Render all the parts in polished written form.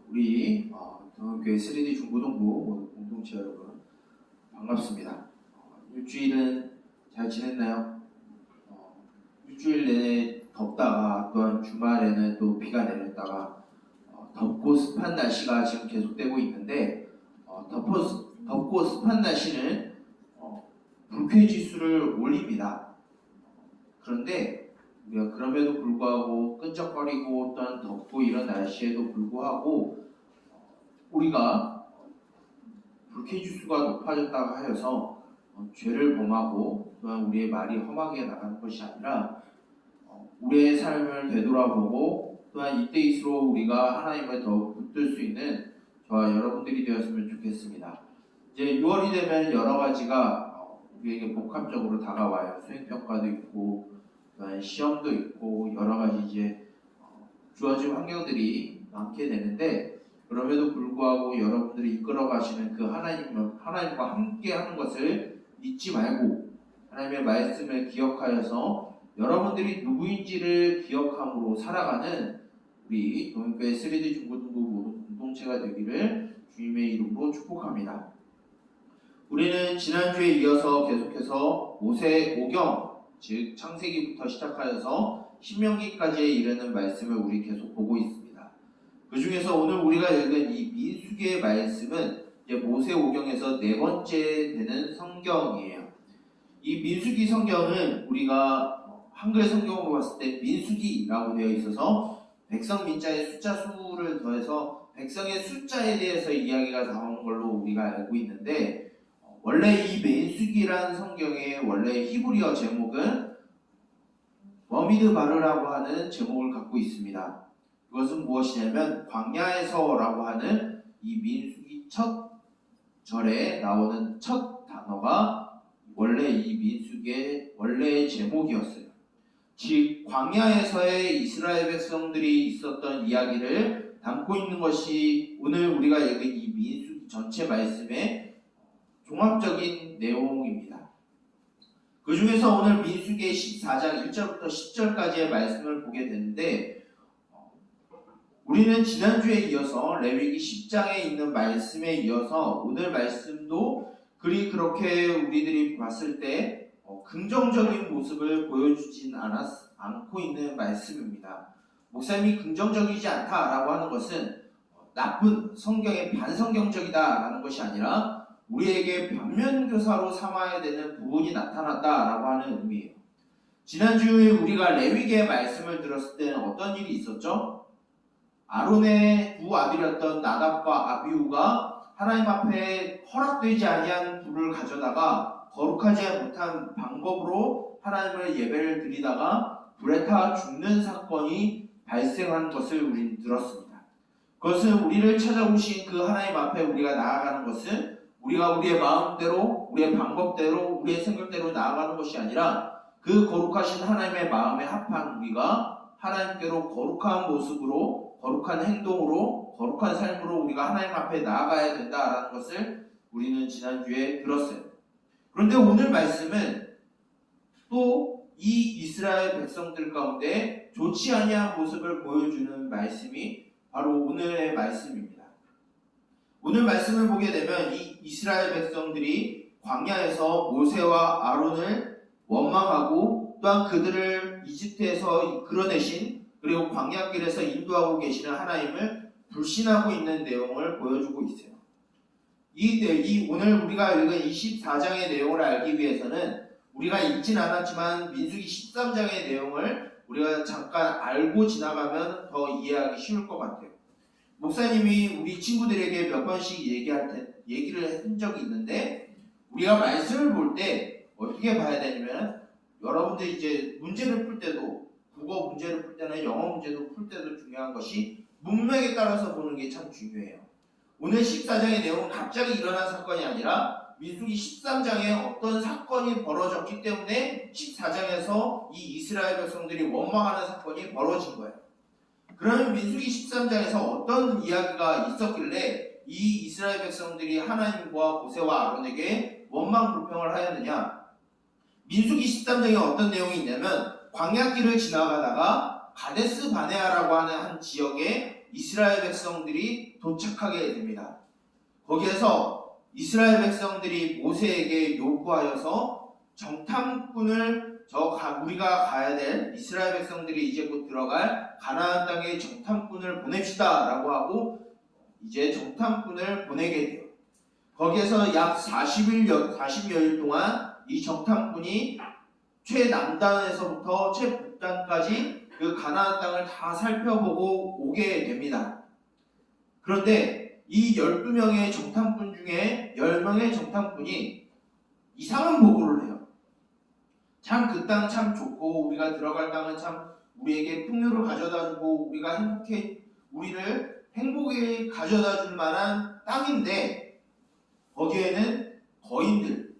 우리 교회 3D 중고등부 공동체 여러분 반갑습니다. 일주일은 잘 지냈나요? 일주일 내내 덥다가 또한 주말에는 또 비가 내렸다가 덥고 습한 날씨가 지금 계속되고 있는데 덥고 습한 날씨는 불쾌 지수를 올립니다. 그런데 우리가 그럼에도 불구하고 끈적거리고 또한 덥고 이런 날씨에도 불구하고 우리가 불쾌지수가 높아졌다고 하여서 죄를 범하고 또한 우리의 말이 험하게 나가는 것이 아니라 우리의 삶을 되돌아보고 또한 이때일수록 우리가 하나님을 더 붙들 수 있는 저와 여러분들이 되었으면 좋겠습니다. 이제 6월이 되면 여러 가지가 우리에게 복합적으로 다가와요. 수행평가도 있고 또한 시험도 있고 여러 가지 이제 주어진 환경들이 많게 되는데, 그럼에도 불구하고 여러분들이 이끌어 가시는 그 하나님과 함께 하는 것을 잊지 말고 하나님의 말씀을 기억하여서 여러분들이 누구인지를 기억함으로 살아가는 우리 동행교회 3D 중고등부 모든 공동체가 되기를 주님의 이름으로 축복합니다. 우리는 지난주에 이어서 계속해서 모세오경, 즉 창세기부터 시작하여서 신명기까지에 이르는 말씀을 우리 계속 보고 있습니다. 그 중에서 오늘 우리가 읽은 이 민수기의 말씀은 이제 모세오경에서 네 번째 되는 성경이에요. 이 민수기 성경은 우리가 한글 성경으로 봤을 때 민수기라고 되어 있어서 백성 민자의 숫자 수를 더해서 백성의 숫자에 대해서 이야기가 나오는 걸로 우리가 알고 있는데, 원래 이 민수기라는 성경의 원래 히브리어 제목은 버미드바르라고 하는 제목을 갖고 있습니다. 그것은 무엇이냐면 광야에서라고 하는 이 민수기 첫 절에 나오는 첫 단어가 원래 이 민수기의 원래의 제목이었어요. 즉 광야에서의 이스라엘 백성들이 있었던 이야기를 담고 있는 것이 오늘 우리가 읽은 이 민수기 전체 말씀의 종합적인 내용입니다. 그 중에서 오늘 민수기의 14장 1절부터 10절까지의 말씀을 보게 되는데, 우리는 지난주에 이어서 레위기 10장에 있는 말씀에 이어서 오늘 말씀도 그렇게 우리들이 봤을 때 긍정적인 모습을 보여주진 않고 있는 말씀입니다. 목사님이 긍정적이지 않다라고 하는 것은 나쁜 성경의 반성경적이다라는 것이 아니라 우리에게 반면교사로 삼아야 되는 부분이 나타났다라고 하는 의미예요. 지난주에 우리가 레위기의 말씀을 들었을 때는 어떤 일이 있었죠? 아론의 두 아들이었던 나답과 아비후가 하나님 앞에 허락되지 아니한 불을 가져다가 거룩하지 못한 방법으로 하나님을 예배를 드리다가 불에 타 죽는 사건이 발생한 것을 우리는 들었습니다. 그것은 우리를 찾아오신 그 하나님 앞에 우리가 나아가는 것은 우리가 우리의 마음대로, 우리의 방법대로, 우리의 생각대로 나아가는 것이 아니라 그 거룩하신 하나님의 마음에 합한 우리가 하나님께로 거룩한 모습으로, 거룩한 행동으로, 거룩한 삶으로 우리가 하나님 앞에 나아가야 된다라는 것을 우리는 지난주에 들었어요. 그런데 오늘 말씀은 또 이 이스라엘 백성들 가운데 좋지 아니한 모습을 보여주는 말씀이 바로 오늘의 말씀입니다. 오늘 말씀을 보게 되면 이 이스라엘 백성들이 광야에서 모세와 아론을 원망하고 또한 그들을 이집트에서 끌어내신 그리고 광야길에서 인도하고 계시는 하나님을 불신하고 있는 내용을 보여주고 있어요. 오늘 우리가 읽은 24장의 내용을 알기 위해서는 우리가 읽진 않았지만 민수기 13장의 내용을 우리가 잠깐 알고 지나가면 더 이해하기 쉬울 것 같아요. 목사님이 우리 친구들에게 몇 번씩 얘기를 한 적이 있는데, 우리가 말씀을 볼 때 어떻게 봐야 되냐면, 여러분들 이제 문제를 풀 때도, 국어 문제를 풀 때나 영어 문제도 풀 때도 중요한 것이 문맥에 따라서 보는 게 참 중요해요. 오늘 14장의 내용은 갑자기 일어난 사건이 아니라 민수기 13장에 어떤 사건이 벌어졌기 때문에 14장에서 이 이스라엘 백성들이 원망하는 사건이 벌어진 거예요. 그러면 민수기 13장에서 어떤 이야기가 있었길래 이 이스라엘 백성들이 하나님과 모세와 아론에게 원망 불평을 하였느냐? 민수기 13장에 어떤 내용이 있냐면, 광야길을 지나가다가 가데스 바네아라고 하는 한 지역에 이스라엘 백성들이 도착하게 됩니다. 거기에서 이스라엘 백성들이 모세에게 요구하여서 정탐꾼을 우리가 가야 될 이스라엘 백성들이 이제 곧 들어갈 가나안 땅에 정탐꾼을 보냅시다 라고 하고 이제 정탐꾼을 보내게 돼요. 거기에서 약 40여일 동안 이 정탐꾼이 최남단에서부터 최북단까지 그 가나안 땅을 다 살펴보고 오게 됩니다. 그런데 이 12명의 정탐꾼 중에 10명의 정탐꾼이 이상한 보고를 해요. 참 그 땅 참 좋고 우리가 들어갈 땅은 참 우리에게 풍요를 가져다주고 우리를 행복에 가져다줄 만한 땅인데 거기에는 거인들,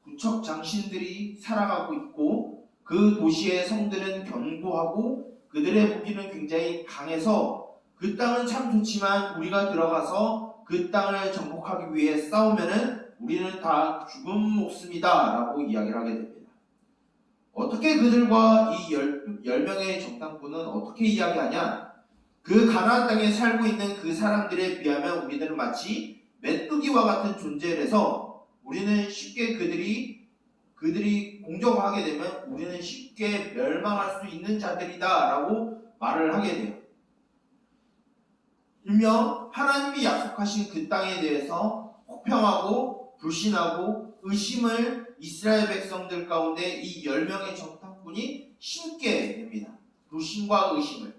구척 장신들이 살아가고 있고 그 도시의 성들은 견고하고 그들의 무기는 굉장히 강해서 그 땅은 참 좋지만 우리가 들어가서 그 땅을 정복하기 위해 싸우면은 우리는 다 죽은 몫입니다 라고 이야기를 하게 됩니다. 어떻게 그들과 이 10명의 정탐꾼은 어떻게 이야기하냐? 그 가나안 땅에 살고 있는 그 사람들에 비하면 우리들은 마치 메뚜기와 같은 존재라서 우리는 쉽게 그들이 공격하게 되면 우리는 쉽게 멸망할 수 있는 자들이다 라고 말을 하게 돼요. 일명 하나님이 약속하신 그 땅에 대해서 혹평하고 불신하고 의심을 이스라엘 백성들 가운데 이 10명의 정탐꾼이 심게 됩니다. 불신과 의심을.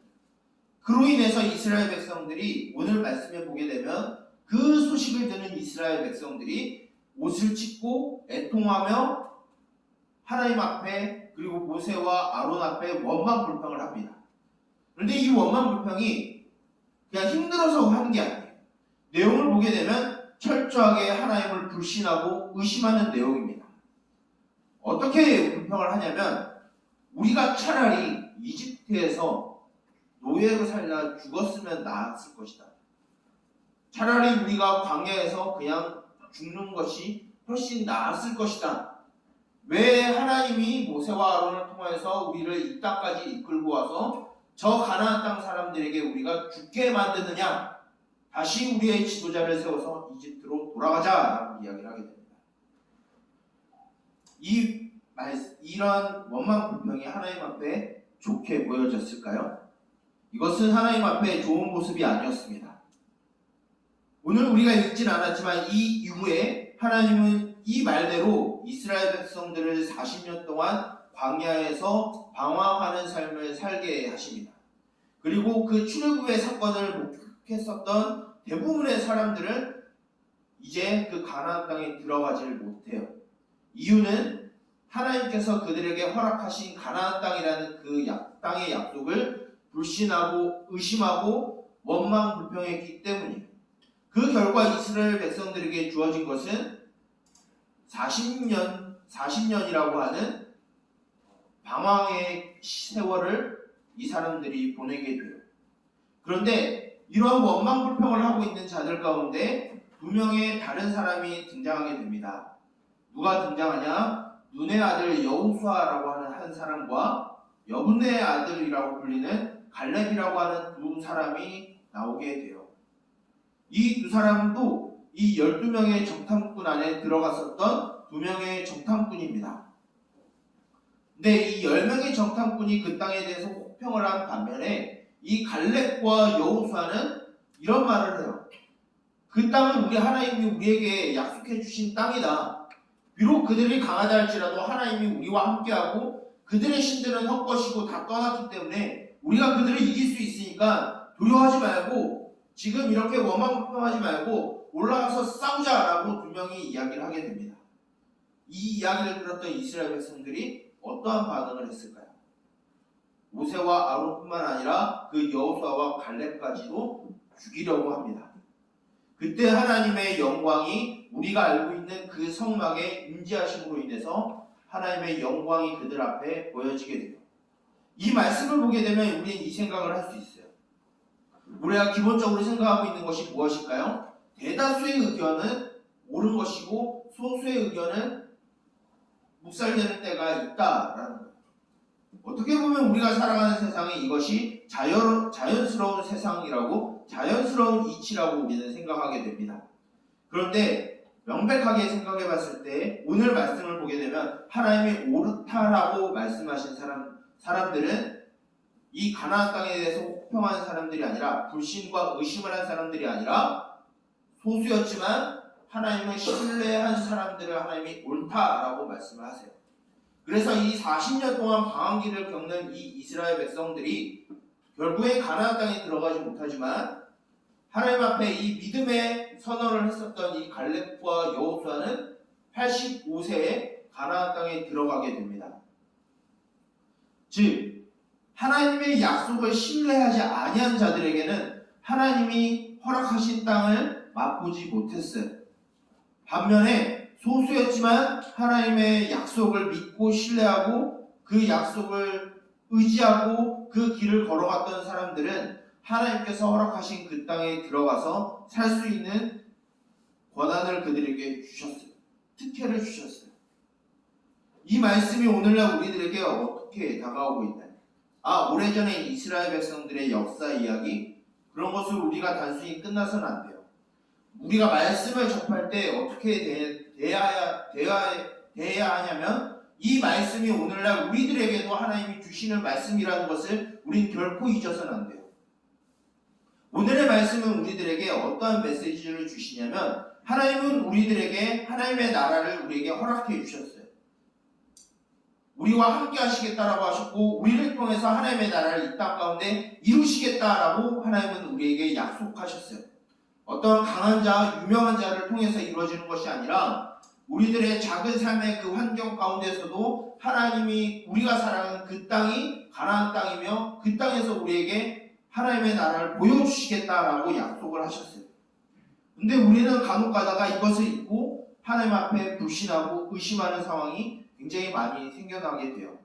그로 인해서 이스라엘 백성들이 오늘 말씀에 보게 되면 그 소식을 듣는 이스라엘 백성들이 옷을 찢고 애통하며 하나님 앞에 그리고 모세와 아론 앞에 원망불평을 합니다. 그런데 이 원망불평이 그냥 힘들어서 하는 게 아니에요. 내용을 보게 되면 철저하게 하나님을 불신하고 의심하는 내용입니다. 어떻게 불평을 하냐면 우리가 차라리 이집트에서 노예로 살다 죽었으면 나았을 것이다. 차라리 우리가 광야에서 그냥 죽는 것이 훨씬 나았을 것이다. 왜 하나님이 모세와 아론을 통해서 우리를 이 땅까지 이끌고 와서 저 가나안 땅 사람들에게 우리가 죽게 만드느냐? 다시 우리의 지도자를 세워서 이집트로 돌아가자라고 이야기를 하게 됩니다. 이런 원망불평이 하나님 앞에 좋게 보여졌을까요? 이것은 하나님 앞에 좋은 모습이 아니었습니다. 오늘 우리가 읽진 않았지만 이 이후에 하나님은 이 말대로 이스라엘 백성들을 40년 동안 광야에서 방황하는 삶을 살게 하십니다. 그리고 그 출애굽의 사건을 목격했었던 대부분의 사람들은 이제 그 가나안 땅에 들어가질 못해요. 이유는 하나님께서 그들에게 허락하신 가나안 땅이라는 그 땅의 약속을 불신하고 의심하고 원망불평했기 때문이에요. 그 결과 이스라엘 백성들에게 주어진 것은 40년이라고 하는 방황의 세월을 이 사람들이 보내게 돼요. 그런데 이러한 원망불평을 하고 있는 자들 가운데 2명의 다른 사람이 등장하게 됩니다. 누가 등장하냐? 눈의 아들 여호수아라고 하는 한 사람과 여분의 아들이라고 불리는 갈렙이라고 하는 두 사람이 나오게 돼요. 이 두 사람도 이 12명의 정탐꾼 안에 들어갔었던 2명의 정탐꾼입니다. 근데 이 10명의 정탐꾼이 그 땅에 대해서 혹평을 한 반면에 이 갈렙과 여호수아는 이런 말을 해요. 그 땅은 하나님이 우리에게 약속해 주신 땅이다. 비록 그들이 강하다 할지라도 하나님이 우리와 함께하고 그들의 신들은 헛것이고 다 떠났기 때문에 우리가 그들을 이길 수 있으니까 두려워하지 말고 지금 이렇게 원망불평하지 말고 올라가서 싸우자라고 2명이 이야기를 하게 됩니다. 이 이야기를 들었던 이스라엘 백성들이 어떠한 반응을 했을까요? 모세와 아론뿐만 아니라 그 여호수아와 갈렙까지도 죽이려고 합니다. 그때 하나님의 영광이 우리가 알고 있는 그 성막의 임재하심으로 인해서 하나님의 영광이 그들 앞에 보여지게 돼요. 이 말씀을 보게 되면 우리는 이 생각을 할 수 있어요. 우리가 기본적으로 생각하고 있는 것이 무엇일까요? 대다수의 의견은 옳은 것이고 소수의 의견은 묵살되는 때가 있다라는 거예요. 어떻게 보면 우리가 살아가는 세상이 이것이 자연스러운 세상이라고, 자연스러운 이치라고 우리는 생각하게 됩니다. 그런데 명백하게 생각해 봤을 때 오늘 말씀을 보게 되면 하나님이 옳다라고 말씀하신 사람들은 이 가나안 땅에 대해서 혹평한 사람들이 아니라, 불신과 의심을 한 사람들이 아니라 소수였지만 하나님을 신뢰한 사람들을 하나님이 옳다라고 말씀을 하세요. 그래서 이 40년 동안 방황기를 겪는 이 이스라엘 백성들이 결국에 가나안 땅에 들어가지 못하지만 하나님 앞에 이 믿음의 선언을 했었던 이 갈렙과 여호수아는 85세에 가나안 땅에 들어가게 됩니다. 즉 하나님의 약속을 신뢰하지 아니한 자들에게는 하나님이 허락하신 땅을 맛보지 못했어요. 반면에 소수였지만 하나님의 약속을 믿고 신뢰하고 그 약속을 의지하고 그 길을 걸어갔던 사람들은 하나님께서 허락하신 그 땅에 들어가서 살 수 있는 권한을 그들에게 주셨어요. 특혜를 주셨어요. 이 말씀이 오늘날 우리들에게 어떻게 다가오고 있나요? 오래전에 이스라엘 백성들의 역사 이야기, 그런 것을 우리가 단순히 끝나서는 안 돼요. 우리가 말씀을 접할 때 어떻게 대해야 하냐면, 이 말씀이 오늘날 우리들에게도 하나님이 주시는 말씀이라는 것을 우린 결코 잊어서는 안 돼요. 오늘의 말씀은 우리들에게 어떠한 메시지를 주시냐면, 하나님은 우리들에게 하나님의 나라를 우리에게 허락해 주셨어요. 우리와 함께 하시겠다라고 하셨고, 우리를 통해서 하나님의 나라를 이 땅 가운데 이루시겠다라고 하나님은 우리에게 약속하셨어요. 어떤 강한 자, 유명한 자를 통해서 이루어지는 것이 아니라 우리들의 작은 삶의 그 환경 가운데서도 하나님이 우리가 살아가는 그 땅이 가나안 땅이며 그 땅에서 우리에게 하나님의 나라를 보여주시겠다라고 약속을 하셨어요. 근데 우리는 간혹 가다가 이것을 잊고 하나님 앞에 불신하고 의심하는 상황이 굉장히 많이 생겨나게 돼요.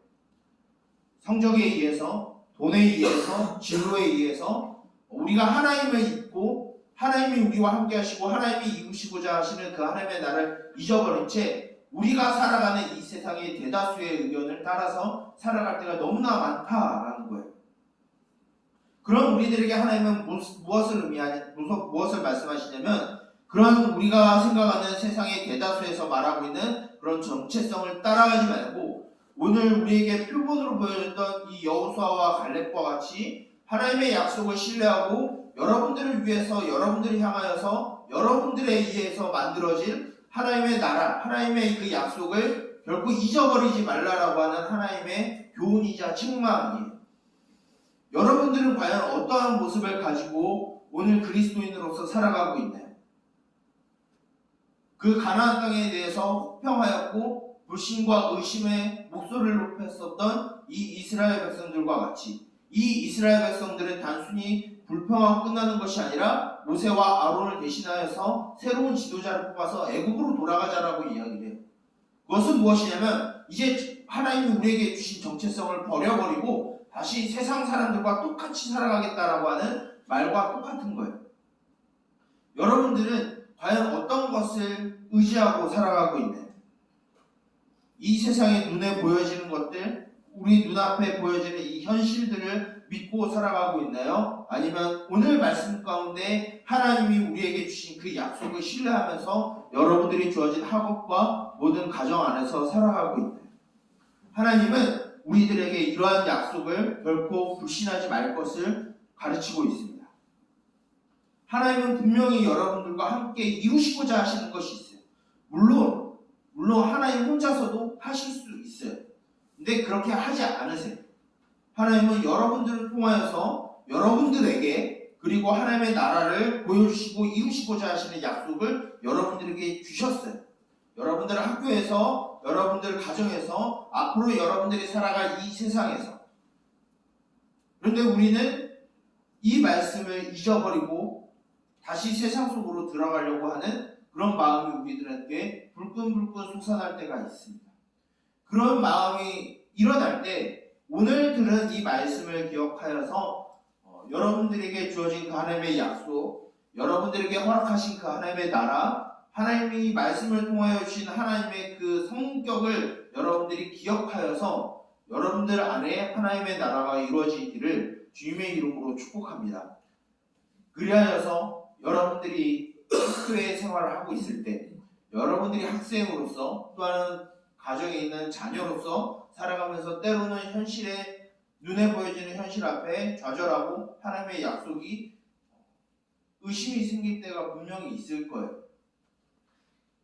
성적에 의해서, 돈에 의해서, 진로에 의해서 우리가 하나님을 잊고 하나님이 우리와 함께 하시고 하나님이 이루시고자 하시는 그 하나님의 나라를 잊어버린 채 우리가 살아가는 이 세상의 대다수의 의견을 따라서 살아갈 때가 너무나 많다라는 거예요. 그런 우리들에게 하나님은 무엇을 말씀하시냐면, 그런 우리가 생각하는 세상의 대다수에서 말하고 있는 그런 정체성을 따라가지 말고, 오늘 우리에게 표본으로 보여줬던 이 여호수아와 갈렙과 같이 하나님의 약속을 신뢰하고 여러분들을 위해서, 여러분들을 향하여서, 여러분들에 의해서 만들어질 하나님의 나라, 하나님의 그 약속을 결코 잊어버리지 말라라고 하는 하나님의 교훈이자 책망이에요. 여러분들은 과연 어떠한 모습을 가지고 오늘 그리스도인으로서 살아가고 있나요? 그 가나안 땅에 대해서 혹평하였고 불신과 의심의 목소리를 높였었던 이 이스라엘 백성들과 같이, 이 이스라엘 백성들은 단순히 불평하고 끝나는 것이 아니라 모세와 아론을 대신하여서 새로운 지도자를 뽑아서 애국으로 돌아가자라고 이야기를 해요. 그것은 무엇이냐면, 이제 하나님이 우리에게 주신 정체성을 버려버리고 다시 세상 사람들과 똑같이 살아가겠다라고 하는 말과 똑같은 거예요. 여러분들은 과연 어떤 것을 의지하고 살아가고 있나요? 이 세상에 눈에 보여지는 것들, 우리 눈앞에 보여지는 이 현실들을 믿고 살아가고 있나요? 아니면 오늘 말씀 가운데 하나님이 우리에게 주신 그 약속을 신뢰하면서 여러분들이 주어진 학업과 모든 가정 안에서 살아가고 있나요? 하나님은 우리들에게 이러한 약속을 결코 불신하지 말 것을 가르치고 있습니다. 하나님은 분명히 여러분들과 함께 이루시고자 하시는 것이 있어요. 물론 하나님 혼자서도 하실 수 있어요. 근데 그렇게 하지 않으세요. 하나님은 여러분들을 통하여서 여러분들에게, 그리고 하나님의 나라를 보여주시고 이루시고자 하시는 약속을 여러분들에게 주셨어요. 여러분들 학교에서, 여러분들 가정에서, 앞으로 여러분들이 살아갈 이 세상에서. 그런데 우리는 이 말씀을 잊어버리고 다시 세상 속으로 들어가려고 하는 그런 마음이 우리들한테 불끈불끈 솟아날 때가 있습니다. 그런 마음이 일어날 때 오늘 들은 이 말씀을 기억하여서 여러분들에게 주어진 그 하나님의 약속, 여러분들에게 허락하신 그 하나님의 나라, 하나님이 말씀을 통하여 주신 하나님의 그 성격을 여러분들이 기억하여서 여러분들 안에 하나님의 나라가 이루어지기를 주님의 이름으로 축복합니다. 그리하여서 여러분들이 학교에 생활을 하고 있을 때, 여러분들이 학생으로서 또한 가정에 있는 자녀로서 살아가면서 때로는 현실에 눈에 보여지는 현실 앞에 좌절하고 하나님의 약속이 의심이 생길 때가 분명히 있을 거예요.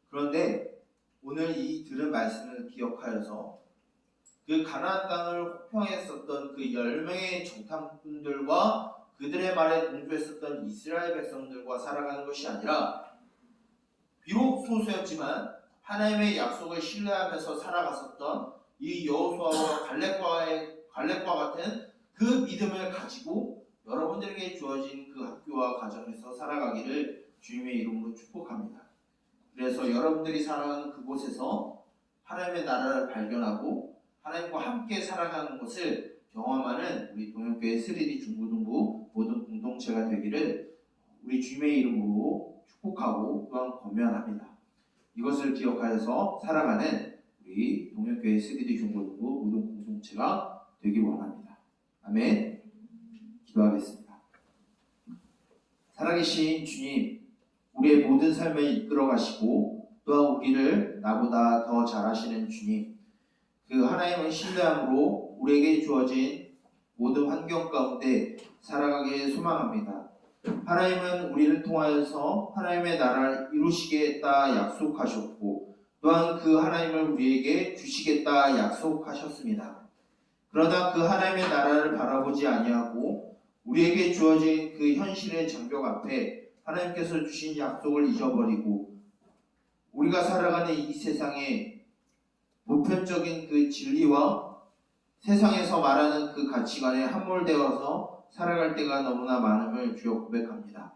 그런데 오늘 이 들은 말씀을 기억하여서 그 가나안 땅을 혹평했었던 그 10명의 정탐꾼들과 그들의 말에 동조했었던 이스라엘 백성들과 살아가는 것이 아니라 비록 소수였지만 하나님의 약속을 신뢰하면서 살아갔었던 이 여호수아와 갈렙과 같은 그 믿음을 가지고 여러분들에게 주어진 그 학교와 가정에서 살아가기를 주님의 이름으로 축복합니다. 그래서 여러분들이 살아가는 그곳에서 하나님의 나라를 발견하고 하나님과 함께 살아가는 것을 경험하는 우리 동현교회 3D 중고등부 모든 공동체가 되기를 우리 주님의 이름으로 축복하고 또한 권면합니다. 이것을 기억하여서 살아가는 우리 동현교회 3D 중고등부 모든 공동체가 되길 원합니다. 아멘. 기도하겠습니다. 살아계신 주님, 우리의 모든 삶을 이끌어 가시고 또한 우리를 나보다 더 잘하시는 주님, 그 하나님을 신뢰함으로 우리에게 주어진 모든 환경 가운데 살아가길 소망합니다. 하나님은 우리를 통하여서 하나님의 나라를 이루시겠다 약속하셨고 또한 그 하나님을 우리에게 주시겠다 약속하셨습니다. 그러나 그 하나님의 나라를 바라보지 아니하고 우리에게 주어진 그 현실의 장벽 앞에 하나님께서 주신 약속을 잊어버리고 우리가 살아가는 이 세상에 보편적인 그 진리와 세상에서 말하는 그 가치관에 함몰되어서 살아갈 때가 너무나 많음을 주여 고백합니다.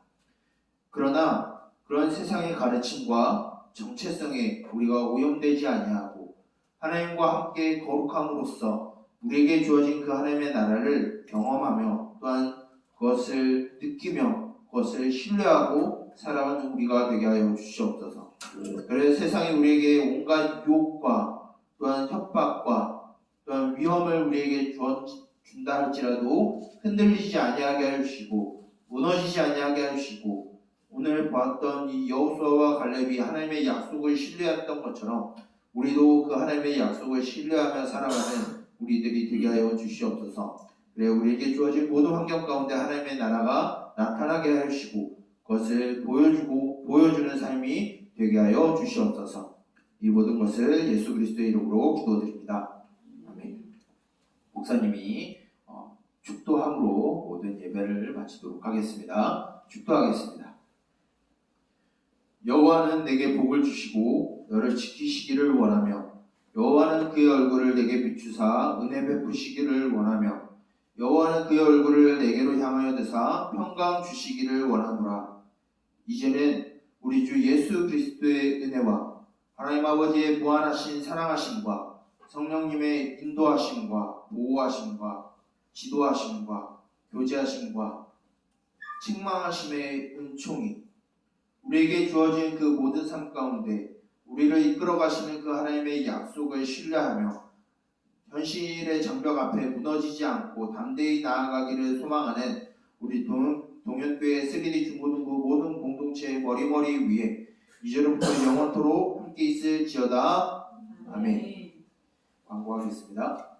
그러나 그런 세상의 가르침과 정체성에 우리가 오염되지 아니하고 하나님과 함께 거룩함으로써 우리에게 주어진 그 하나님의 나라를 경험하며 또한 그것을 느끼며 그것을 신뢰하고 살아가는 우리가 되게 하여 주시옵소서. 그래서 세상이 우리에게 온갖 유혹과 또한 협박과 또한 위험을 우리에게 준다 할지라도 흔들리지 아니하게 하시고 무너지지 아니하게 하시고 오늘 보았던 이 여호수아와 갈렙이 하나님의 약속을 신뢰했던 것처럼 우리도 그 하나님의 약속을 신뢰하며 살아가는 우리들이 되게 하여 주시옵소서. 그래 우리에게 주어진 모든 환경 가운데 하나님의 나라가 나타나게 하시고 그것을 보여주는 삶이 되게 하여 주시옵소서. 이 모든 것을 예수 그리스도의 이름으로 기도드립니다. 아멘. 목사님이 축도함으로 모든 예배를 마치도록 하겠습니다. 축도하겠습니다. 여호와는 내게 복을 주시고 너를 지키시기를 원하며 여호와는 그의 얼굴을 내게 비추사 은혜 베푸시기를 원하며 여호와는 그의 얼굴을 내게로 향하여 드사 평강 주시기를 원하노라. 이제는 우리 주 예수 그리스도의 은혜와 하나님 아버지의 무한하신 사랑하심과 성령님의 인도하심과 보호하심과 지도하심과 교제하심과 책망하심의 은총이 우리에게 주어진 그 모든 삶 가운데 우리를 이끌어 가시는 그 하나님의 약속을 신뢰하며 현실의 장벽 앞에 무너지지 않고 담대히 나아가기를 소망하는 우리 동현교회 3D 중고등부 모든 공동체의 머리머리 위에 이제로부터 영원토록 함께 있을지어다. 아멘. 광고하겠습니다.